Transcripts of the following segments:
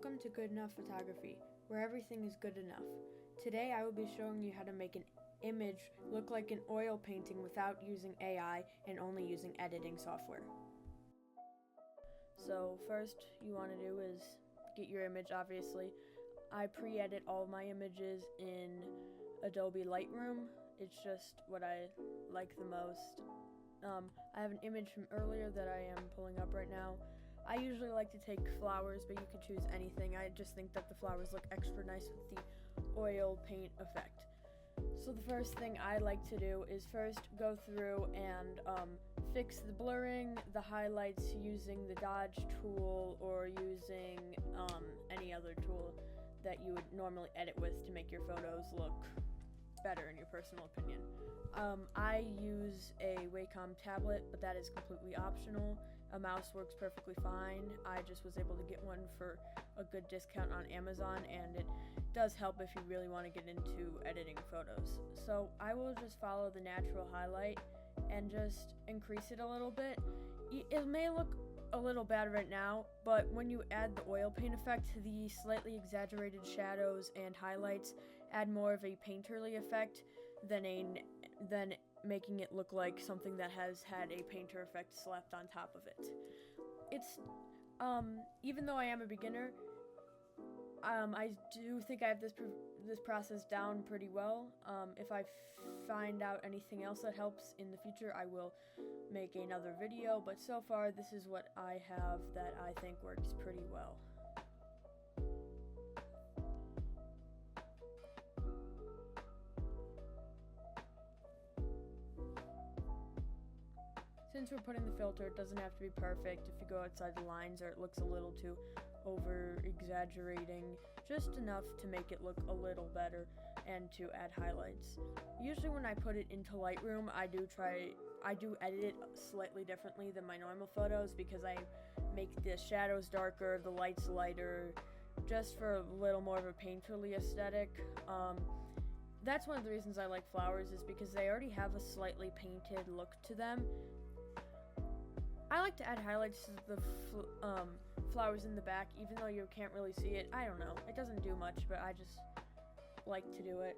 Welcome to Good Enough Photography, where everything is good enough. Today I will be showing you how to make an image look like an oil painting without using AI and only using editing software. So first you want to do is get your image, obviously. I pre-edit all my images in Adobe Lightroom. It's just what I like the most. I have an image from earlier that I am pulling up right now. I usually like to take flowers, but you could choose anything. I just think that the flowers look extra nice with the oil paint effect. So the first thing I like to do is first go through and fix the blurring, the highlights using the Dodge tool or using any other tool that you would normally edit with to make your photos look better in your personal opinion. I use a Wacom tablet, but that is completely optional. A mouse works perfectly fine. I just was able to get one for a good discount on Amazon, and it does help if you really want to get into editing photos. So I will just follow the natural highlight and just increase it a little bit. It may look a little bad right now, but when you add the oil paint effect, the slightly exaggerated shadows and highlights add more of a painterly effect than making it look like something that has had a painter effect slapped on top of it. It's even though I am a beginner, I do think I have this process down pretty well. If I find out anything else that helps in the future, I will make another video, but so far this is what I have that I think works pretty well. Since we're putting the filter, it doesn't have to be perfect if you go outside the lines or it looks a little too over-exaggerating, just enough to make it look a little better and to add highlights. Usually when I put it into Lightroom, I do edit it slightly differently than my normal photos because I make the shadows darker, the lights lighter, just for a little more of a painterly aesthetic. That's one of the reasons I like flowers, is because they already have a slightly painted look to them. I like to add highlights to the flowers in the back, even though you can't really see it. I don't know, it doesn't do much, but I just like to do it.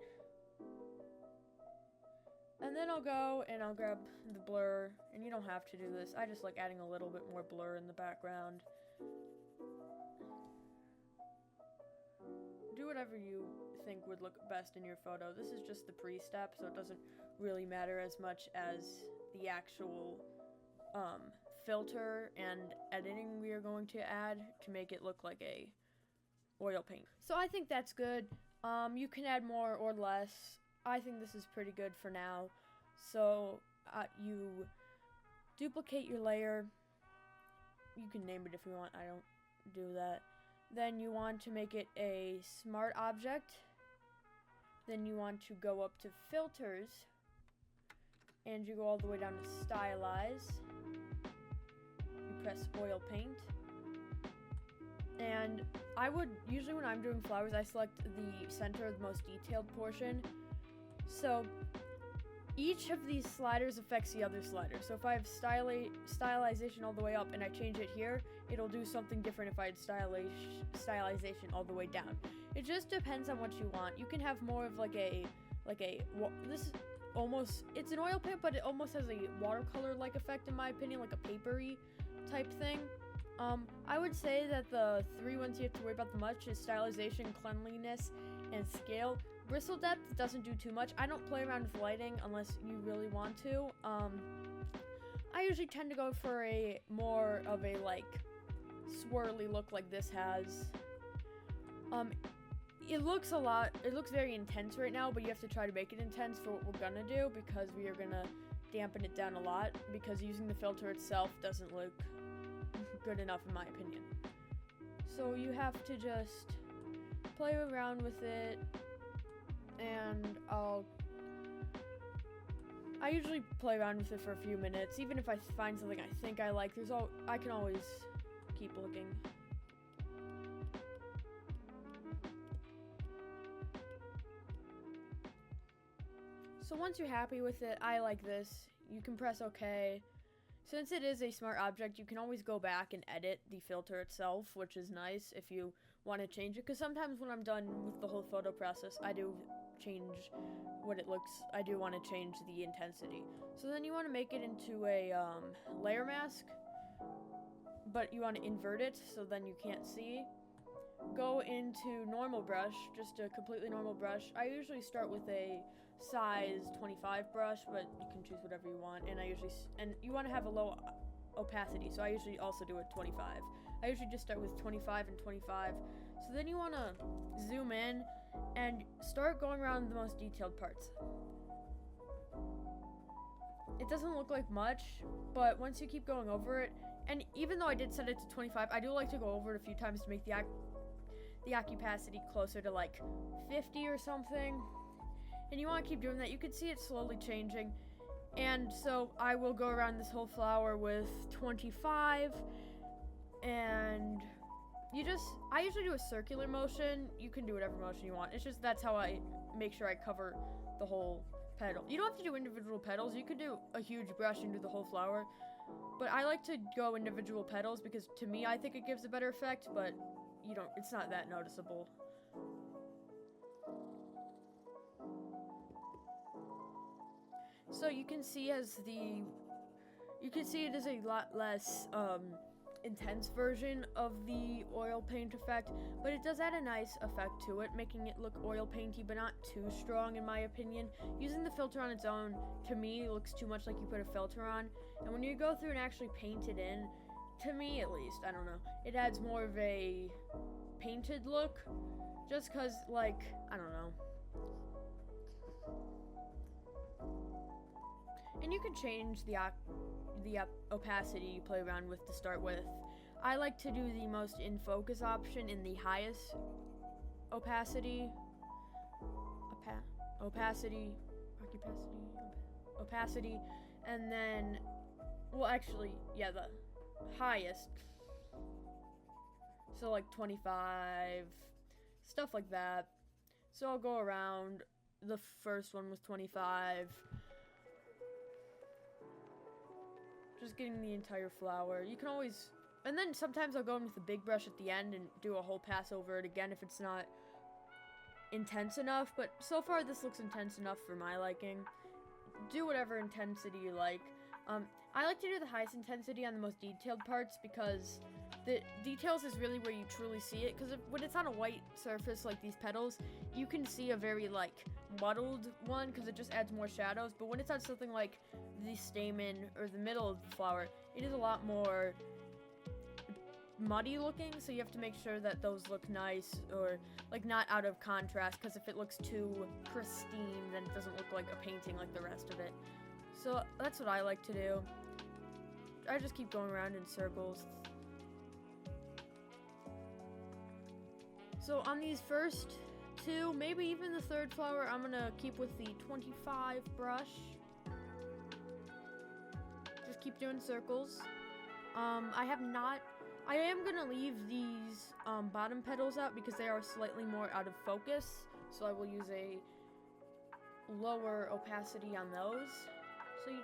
And then I'll go and I'll grab the blur, and you don't have to do this. I just like adding a little bit more blur in the background. Do whatever you think would look best in your photo. This is just the pre-step, so it doesn't really matter as much as the actual filter and editing we are going to add to make it look like a oil paint. So I think that's good. You can add more or less. I think this is pretty good for now. So you duplicate your layer. You can name it if you want. I don't do that. Then you want to make it a smart object. Then you want to go up to filters, and you go all the way down to stylize. You press oil paint. And I would, usually when I'm doing flowers, I select the center, the most detailed portion. So each of these sliders affects the other slider. So if I have stylization all the way up and I change it here, it'll do something different if I had stylization all the way down. It just depends on what you want. You can have more of this is almost, it's an oil paint, but it almost has a watercolor-like effect in my opinion, like a papery type thing. I would say that the three ones you have to worry about the most is stylization, cleanliness, and scale. Bristle depth doesn't do too much. I don't play around with lighting unless you really want to. I usually tend to go for a more of a swirly look like this has. It looks very intense right now, but you have to try to make it intense for what we're gonna do, because we are gonna dampen it down a lot, because using the filter itself doesn't look good enough in my opinion. So you have to just play around with it, and I usually play around with it for a few minutes. Even if I find something I think I like, I can always keep looking. So once you're happy with it, I like this. You can press OK. Since it is a smart object, you can always go back and edit the filter itself, which is nice if you want to change it. Because sometimes when I'm done with the whole photo process, I do change what it looks. I do want to change the intensity. So then you want to make it into a layer mask, but you want to invert it so then you can't see. Go into normal brush, just a completely normal brush. I usually start with a size 25 brush, but you can choose whatever you want. And you want to have a low opacity, so I usually also do it 25. I usually just start with 25 and 25. So then you want to zoom in and start going around the most detailed parts. It doesn't look like much, but once you keep going over it, and even though I did set it to 25, I do like to go over it a few times to make the opacity closer to like 50 or something. And you want to keep doing that. You can see it slowly changing. And so I will go around this whole flower with 25. And I usually do a circular motion. You can do whatever motion you want. It's just that's how I make sure I cover the whole petal. You don't have to do individual petals. You could do a huge brush and do the whole flower. But I like to go individual petals because to me I think it gives a better effect, but it's not that noticeable. So you can see it is a lot less intense version of the oil paint effect, but it does add a nice effect to it, making it look oil painty but not too strong in my opinion. Using the filter on its own, to me, looks too much like you put a filter on, and when you go through and actually paint it in, to me at least, I don't know, it adds more of a painted look, just cause like, I don't know. And you can change the opacity you play around with to start with. I like to do the most in focus option in the highest opacity, and then, well actually, yeah, the highest. So like 25, stuff like that. So I'll go around the first one with 25. Just getting the entire flower. You can always, and then sometimes I'll go in with a big brush at the end and do a whole pass over it again if it's not intense enough, but so far this looks intense enough for my liking. Do whatever intensity you like. I like to do the highest intensity on the most detailed parts because the details is really where you truly see it, because when it's on a white surface like these petals, you can see a very like muddled one because it just adds more shadows, but when it's on something like the stamen or the middle of the flower, it is a lot more muddy looking, so you have to make sure that those look nice or like not out of contrast, because if it looks too pristine then it doesn't look like a painting like the rest of it. So that's what I like to do. I just keep going around in circles. So on these first two, maybe even the third flower, I'm gonna keep with the 25 brush. Just keep doing circles. I am gonna leave these bottom petals out because they are slightly more out of focus, so I will use a lower opacity on those. So you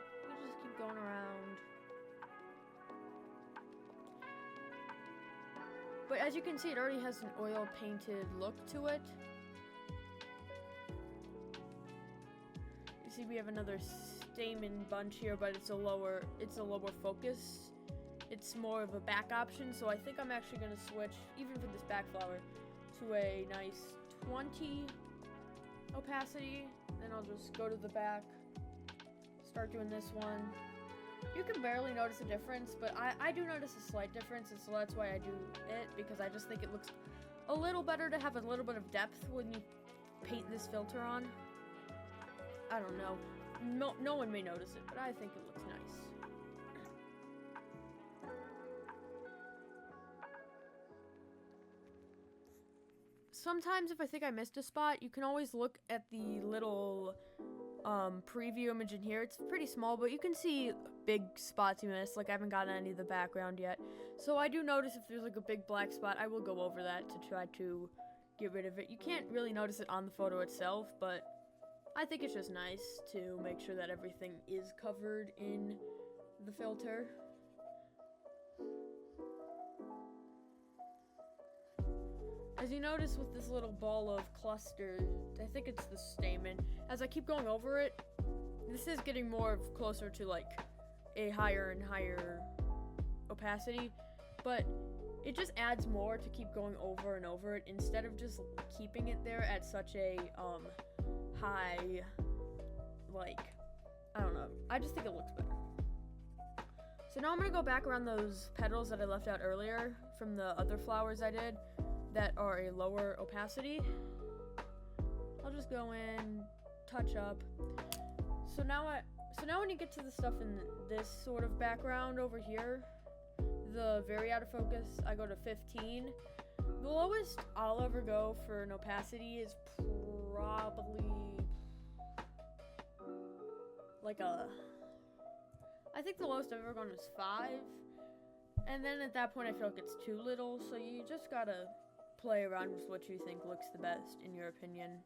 just keep going around. But as you can see, it already has an oil painted look to it. You see we have another stamen bunch here, but it's a lower focus. It's more of a back option, so I think I'm actually going to switch, even for this back flower, to a nice 20 opacity. Then I'll just go to the back, start doing this one. You can barely notice a difference, but I do notice a slight difference, and so that's why I do it, because I just think it looks a little better to have a little bit of depth when you paint this filter on. I don't know. No one may notice it, but I think it looks nice. Sometimes if I think I missed a spot, you can always look at the little preview image in here. It's pretty small, but you can see big spots you missed. Like I haven't gotten any of the background yet. So I do notice if there's like a big black spot, I will go over that to try to get rid of it. You can't really notice it on the photo itself, but I think it's just nice to make sure that everything is covered in the filter. As you notice with this little ball of cluster, I think it's the stamen, as I keep going over it, this is getting more closer to like a higher and higher opacity, but it just adds more to keep going over and over it instead of just keeping it there at such a high, like, I don't know, I just think it looks better. So now I'm gonna go back around those petals that I left out earlier from the other flowers I did that are a lower opacity. I'll just go in, touch up. So now when you get to the stuff in this sort of background over here, the very out of focus, I go to 15. The lowest I'll ever go for an opacity is probably like I think the lowest I've ever gone is 5. And then at that point I feel like it's too little, so you just gotta play around with what you think looks the best in your opinion.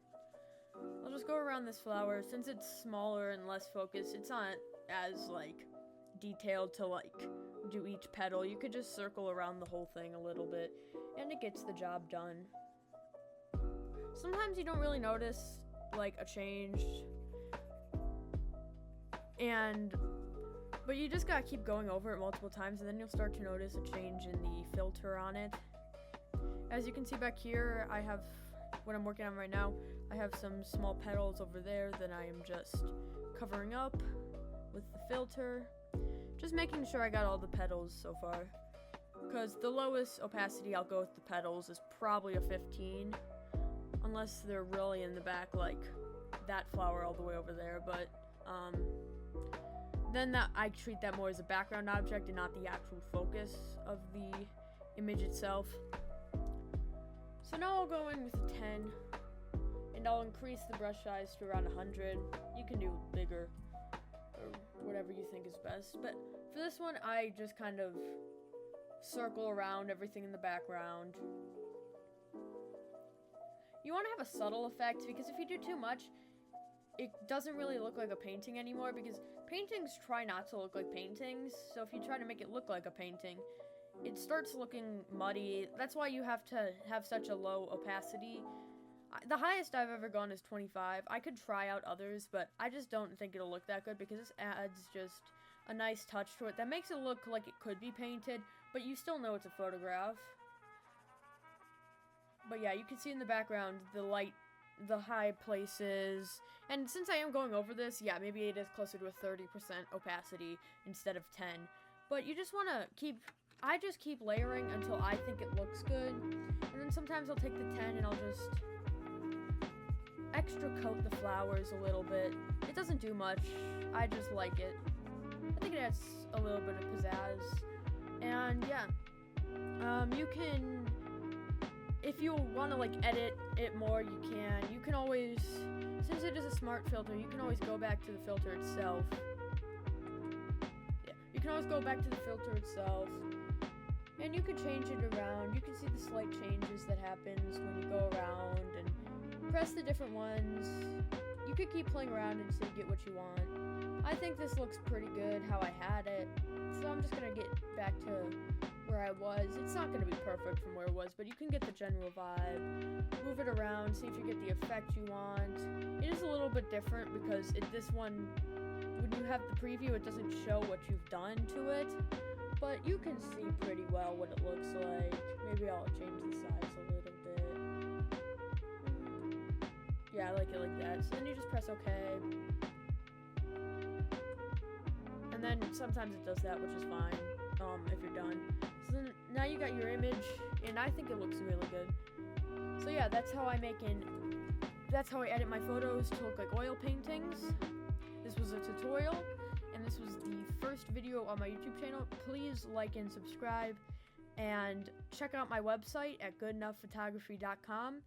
I'll just go around this flower. Since it's smaller and less focused, it's not as like detailed to like do each petal. You could just circle around the whole thing a little bit and it gets the job done. Sometimes you don't really notice like a change, but you just gotta keep going over it multiple times and then you'll start to notice a change in the filter on it. As you can see back here, I have what I'm working on right now. I have some small petals over there that I am just covering up with the filter. Just making sure I got all the petals so far. Because the lowest opacity I'll go with the petals is probably a 15. Unless they're really in the back, like that flower all the way over there. But then I treat that more as a background object and not the actual focus of the image itself. So now I'll go in with a 10, and I'll increase the brush size to around 100. You can do bigger, or whatever you think is best. But for this one, I just kind of circle around everything in the background. You want to have a subtle effect, because if you do too much, it doesn't really look like a painting anymore, because paintings try not to look like paintings. So if you try to make it look like a painting, it starts looking muddy. That's why you have to have such a low opacity. The highest I've ever gone is 25. I could try out others, but I just don't think it'll look that good because this adds just a nice touch to it that makes it look like it could be painted, but you still know it's a photograph. But yeah, you can see in the background the light, the high places, and since I am going over this, yeah, maybe it is closer to a 30% opacity instead of 10. But you just want to I just keep layering until I think it looks good, and then sometimes I'll take the 10 and I'll just extra coat the flowers a little bit. It doesn't do much, I just like it. I think it adds a little bit of pizzazz, and yeah, you can, if you want to like edit it more, you can. You can always, since it is a smart filter, you can always go back to the filter itself. Yeah, you can always go back to the filter itself. And you can change it around. You can see the slight changes that happens when you go around and press the different ones. You could keep playing around until you get what you want. I think this looks pretty good how I had it. So I'm just going to get back to where I was. It's not going to be perfect from where it was, but you can get the general vibe. Move it around, see if you get the effect you want. It is a little bit different because this one, when you have the preview, it doesn't show what you've done to it. But you can see pretty well what it looks like. Maybe I'll change the size a little bit. Yeah, I like it like that. So then you just press OK. And then sometimes it does that, which is fine, if you're done. So then now you got your image, and I think it looks really good. So yeah, that's how I edit my photos to look like oil paintings. This was a tutorial. And this was the first video on my YouTube channel. Please like and subscribe, and check out my website at goodenoughphotography.com.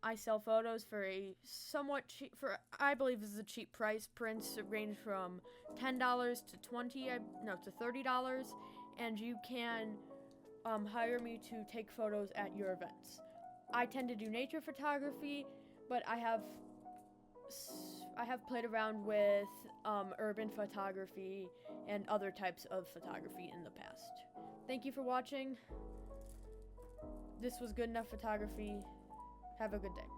I sell photos for a somewhat cheap, I believe this is a cheap price. Prints range from $10 to $30, and you can hire me to take photos at your events. I tend to do nature photography, but I I have played around with urban photography and other types of photography in the past. Thank you for watching. This was Good Enough Photography. Have a good day.